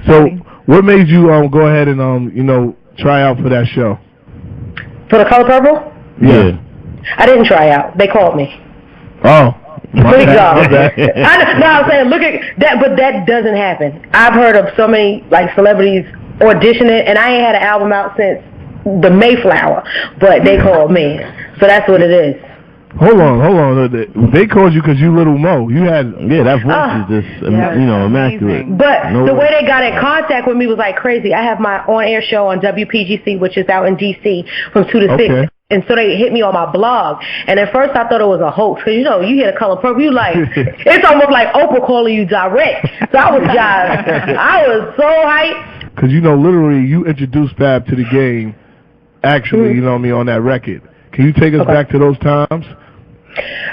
So, what made you go ahead and try out for that show? For the Color Purple? Yeah. I didn't try out. They called me. Oh. Big job. I'm saying, look at that, but that doesn't happen. I've heard of so many celebrities auditioning, and I ain't had an album out since the Mayflower, but they called me, so that's what it is. Hold on. They called you because you Little Mo. You had that voice is just immaculate. But the way they got in contact with me was like crazy. I have my on-air show on WPGC, which is out in DC from 2 to 6. And so they hit me on my blog. And at first I thought it was a hoax. Because, you hear the Color Purple, you like, it's almost like Oprah calling you direct. So I was so hyped. Because, literally, you introduced Fab to the game, actually, on that record. Can you take us back to those times?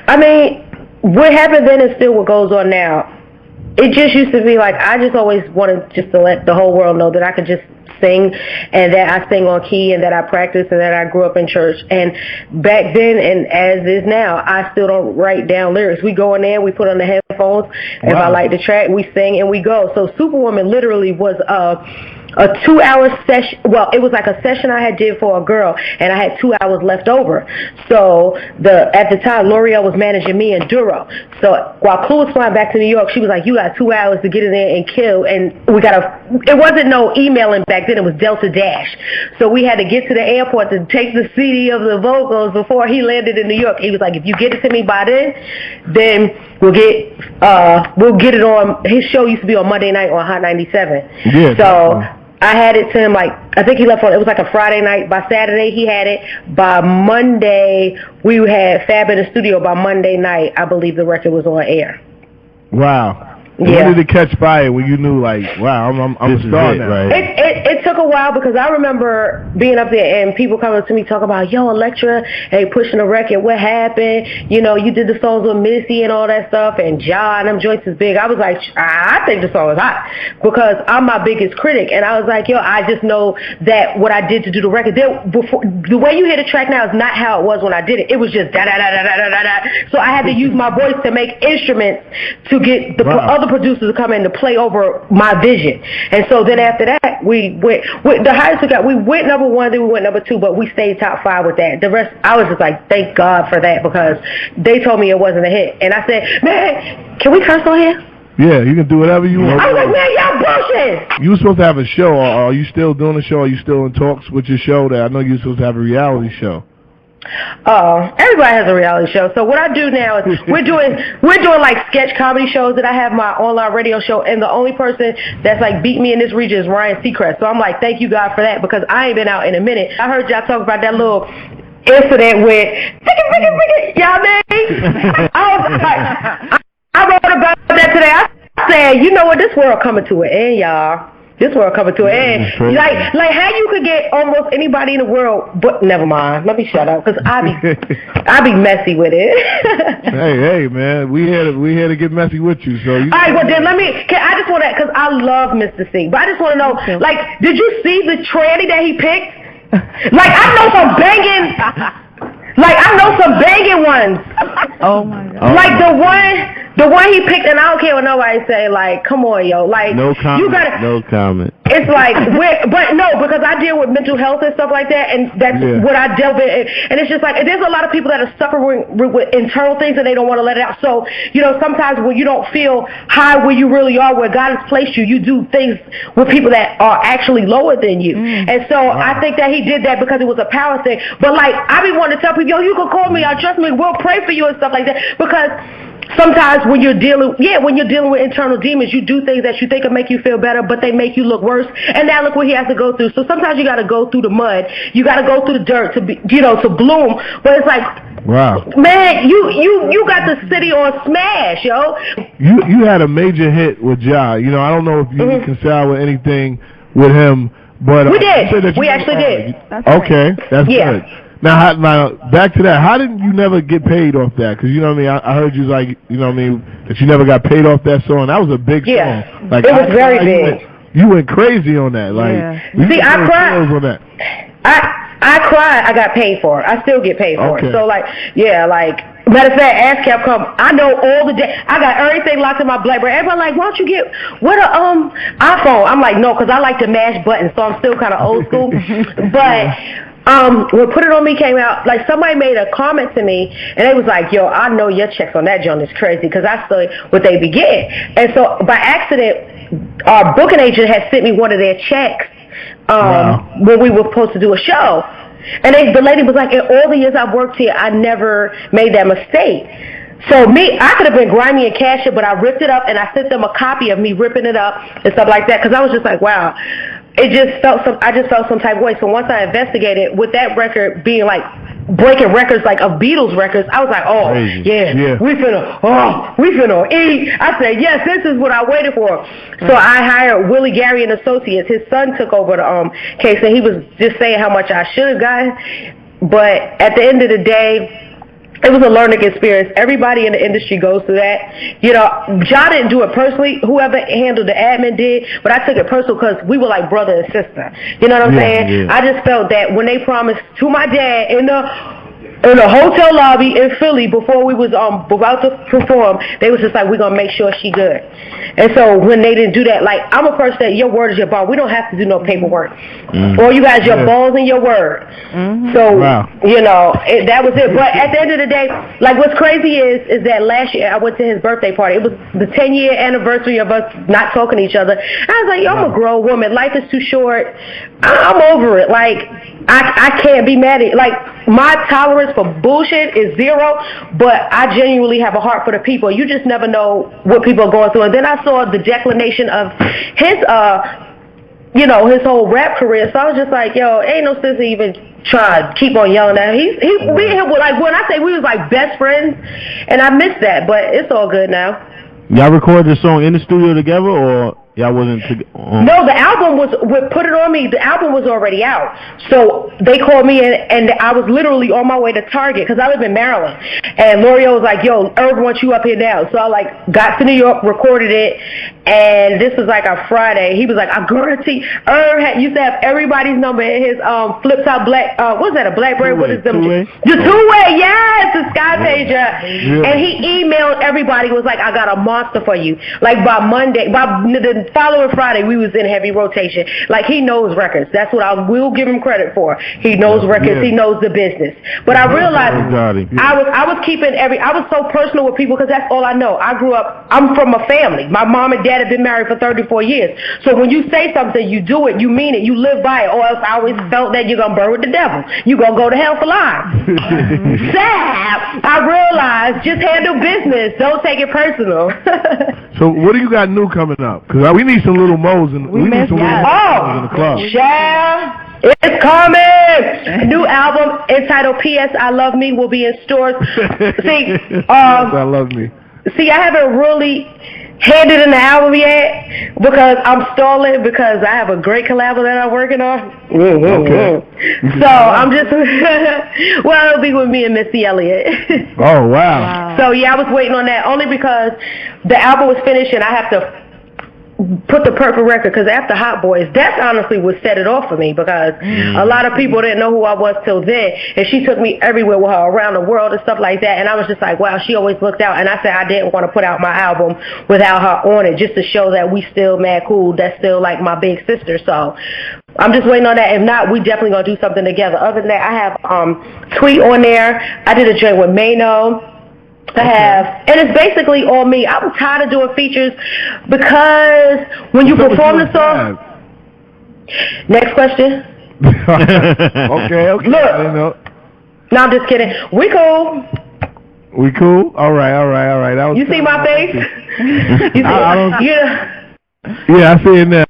I mean, what happened then is still what goes on now. It just used to be like, I just always wanted just to let the whole world know that I could just sing, and that I sing on key, and that I practice, and that I grew up in church. And back then, and as is now, I still don't write down lyrics. We go in there, we put on the headphones. Wow. If I like the track, we sing and we go. So Superwoman literally was a 2-hour session. Well, it was like a session I had did for a girl, and I had 2 hours left over. So at the time, L'Oreal was managing me in Duro. So while Clue was flying back to New York, she was like, "You got 2 hours to get in there and kill." And it wasn't no emailing back then. It was Delta Dash. So we had to get to the airport to take the CD of the vocals before he landed in New York. He was like, "If you get it to me by then we'll get it on." His show used to be on Monday night on Hot 97. Yeah. So I had it to him I think he left it was like a Friday night. By Saturday he had it. By Monday we had Fab in the studio. By Monday night I believe the record was on air. Wow. Yeah. When did it catch fire when you knew wow, I'm a star now? Right? It took a while because I remember being up there and people coming to me talking about, "Yo, Electra, hey, pushing the record, what happened? You did the songs with Missy and all that stuff, and John, them joints is big." I was like, I think the song is hot because I'm my biggest critic, and I was like, yo, I just know that what I did to do the record, the way you hear the track now is not how it was when I did it. It was just da da da da da da da. So I had to use my voice to make instruments to get the other producers to come in to play over my vision. And so then after that, we went the highest we got. We went number 1, then we went number 2, but we stayed top 5 with that. The rest, I was just like, thank God for that, because they told me it wasn't a hit, and I said, "Man, can we curse on here?" Yeah, you can do whatever you want. I was like, "Man, y'all bullshit." You were supposed to have a show. Are you still doing a show? Are you still in talks with your show? That I know you're supposed to have a reality show. Everybody has a reality show. So what I do now is we're doing like sketch comedy shows, that I have my online radio show, and the only person that's beat me in this region is Ryan Seacrest. So I'm like, thank you God for that, because I ain't been out in a minute. I heard y'all talk about that little incident with y'all mean? I wrote about that today. I said, you know what, this world coming to an end, y'all. This world coming to an end. Like how you could get almost anybody in the world, but never mind. Let me shut up, because I be messy with it. hey, man, we here to get messy with you. So all right, well then I just want to, because I love Mr. C, but I just want to know, did you see the tranny that he picked? I know some banging ones. Oh my God. The one he picked, and I don't care what nobody say, come on, yo. No comment. No comment. It's because I deal with mental health and stuff like that, and that's what I delve in. And it's just there's a lot of people that are suffering with internal things, and they don't want to let it out. So, sometimes when you don't feel high where you really are, where God has placed you, you do things with people that are actually lower than you. And so I think that he did that because it was a power thing. But I be wanting to tell people, yo, you can call me, trust me, we'll pray for you and stuff like that, because sometimes when you're dealing with internal demons, you do things that you think will make you feel better, but they make you look worse. And now look what he has to go through. So sometimes you got to go through the mud, you got to go through the dirt to be, to bloom. But it's wow, man, you got the city on smash, yo. You had a major hit with Ja. I don't know if you reconcile with anything with him, but we did. We actually did. Okay, that's good. Now, back to that. How didn't you never get paid off that? Because, I heard you that you never got paid off that song. That was a big song. It was very big. You went crazy on that. See, I cried. On that. I cried. I got paid for it. I still get paid for it. So, Matter of fact, ask Capcom. I know all the day. I got everything locked in my BlackBerry. Everybody like, why don't you get what a iPhone? I'm like, no, because I like to mash buttons, so I'm still kind of old school. But when Put It On Me came out, like somebody made a comment to me, and they was like, yo, I know your checks on that joint is crazy because I saw what they begin. And so by accident, our booking agent had sent me one of their checks when we were supposed to do a show. And the lady was like, in all the years I've worked here, I never made that mistake. So I could have been grimy and cash it, but I ripped it up and I sent them a copy of me ripping it up and stuff like that because I was just like, wow. I just felt some type of way. So once I investigated, with that record being like breaking records like of Beatles records, I was like, oh, yeah. we finna eat. I said, yes, this is what I waited for. So I hired Willie Gary and Associates. His son took over the case, and he was just saying how much I should have gotten. But at the end of the day, it was a learning experience. Everybody in the industry goes through that. You know, Ja didn't do it personally. Whoever handled the admin did. But I took it personal because we were like brother and sister. You know what I'm saying? Yeah. I just felt that when they promised to my dad in the hotel lobby in Philly before we was about to perform, they was just like, we're going to make sure she good. And so when they didn't do that, like, I'm a person that your word is your bond. We don't have to do no paperwork. All you guys, your balls and your word. So, you know, that was it. But at the end of the day, like, what's crazy is that last year I went to his birthday party. It was the 10-year anniversary of us not talking to each other. And I was like, yo, I'm a grown woman. Life is too short. I'm over it. Like, I can't be mad at it. Like, my tolerance for bullshit is zero, but I genuinely have a heart for the people. You just never know what people are going through. And then I saw the declination of his, his whole rap career. So I was just like, yo, ain't no sense even trying to keep on yelling at him. Like, when I say we was like best friends, and I miss that, but it's all good now. Y'all recorded the song in the studio together, or y'all wasn't No, the album was with Put It On Me. The album was already out. So they called me and I was literally on my way to Target because I live in Maryland. And L'Oreal was like, yo, Irv wants you up here now. So I got to New York, recorded it, and this was like a Friday. He was like, I guarantee Irv used to have everybody's number in his flip top black what's that, a BlackBerry? What is them? The two-way, yes, the Sky Pager. Yeah. And he emailed everybody, was like, I got a monster for you. Like by the following Friday, we was in heavy rotation. Like, he knows records. That's what I will give him credit for. He knows records. He knows the business. But I realized I was so personal with people because that's all I know. I grew up, I'm from a family. My mom and dad have been married for 34 years. So when you say something, you do it, you mean it, you live by it, or else I always felt that you're going to burn with the devil. You're going to go to hell for lying. Sad. I realized, just handle business. Don't take it personal. So what do you got new coming up? Because we need some little moles in the club. Yeah, it's coming. A new album entitled P.S. I Love Me will be in stores. See, I Love Me. See, I haven't really handed in the album yet because I'm stalling because I have a great collab that I'm working on. Okay. So I'm just, well, it'll be with me and Missy Elliott. Oh, wow. So yeah, I was waiting on that only because the album was finished and I have to put the perfect record, because after Hot Boys, that's honestly what set it off for me, because a lot of people didn't know who I was till then, and she took me everywhere with her, around the world and stuff like that, and I was just like, wow, she always looked out, and I said I didn't want to put out my album without her on it, just to show that we still mad cool, that's still like my big sister. So I'm just waiting on that. If not, we definitely gonna do something together. Other than that, I have Tweet on there. I did a joint with Mano. I have, and it's basically all me. I'm tired of doing features because when you perform the song. Next question. Okay. Look. No, I'm just kidding. We cool. We cool? All right. That was you see my face? You see, I don't, yeah, I see it now.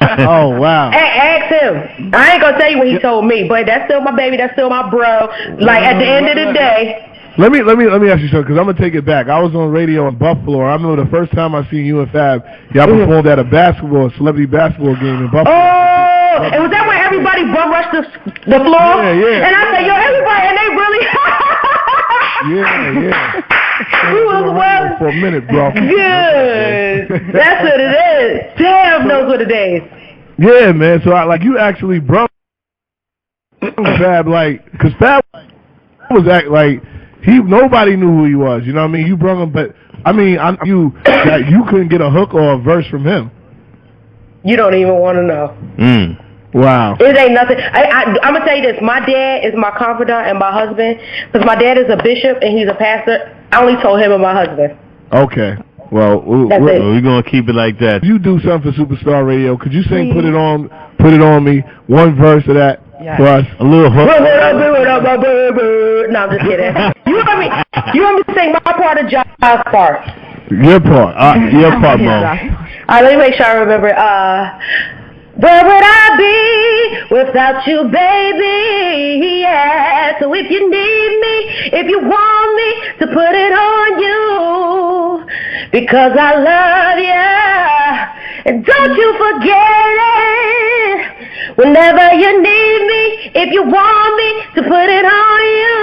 Oh, wow. Hey, ask him. I ain't going to tell you what he told me, but that's still my baby. That's still my bro. Like, at the end of the day. Let me ask you something, because I'm going to take it back. I was on radio in Buffalo. I remember the first time I seen you and Fab, y'all performed at a celebrity basketball game in Buffalo. Oh, and was that where everybody bum rushed the floor? Yeah. And I said, yo, everybody, and they really... Yeah. We was well for a minute, bro. Good. That's what it is. Damn knows what it is. Yeah, man. So you actually broke Fab, because Fab was like nobody knew who he was. You know what I mean? You brought him, but I mean, you couldn't get a hook or a verse from him. You don't even want to know. Wow. It ain't nothing. I'm going to tell you this. My dad is my confidant and my husband. Because my dad is a bishop and he's a pastor. I only told him and my husband. Okay. Well, we're going to keep it like that. You do something for Superstar Radio. Could you sing Put It On Me? One verse of that for us. A little hook. No, I'm just kidding. You want me to sing my part of John's part? Your part. Your part, Mo. All right, let me make sure I remember. Where would I be without you, baby? Yeah. So if you need me, if you want me to put it on you, because I love you, and don't you forget it. Whenever you need me, if you want me to put it on you.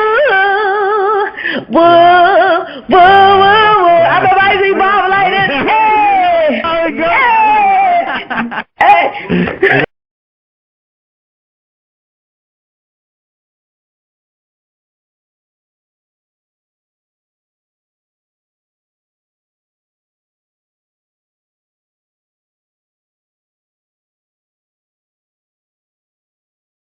Whoa, whoa, whoa, whoa. I'm a rising bomb like this. Hey, hey. Hey.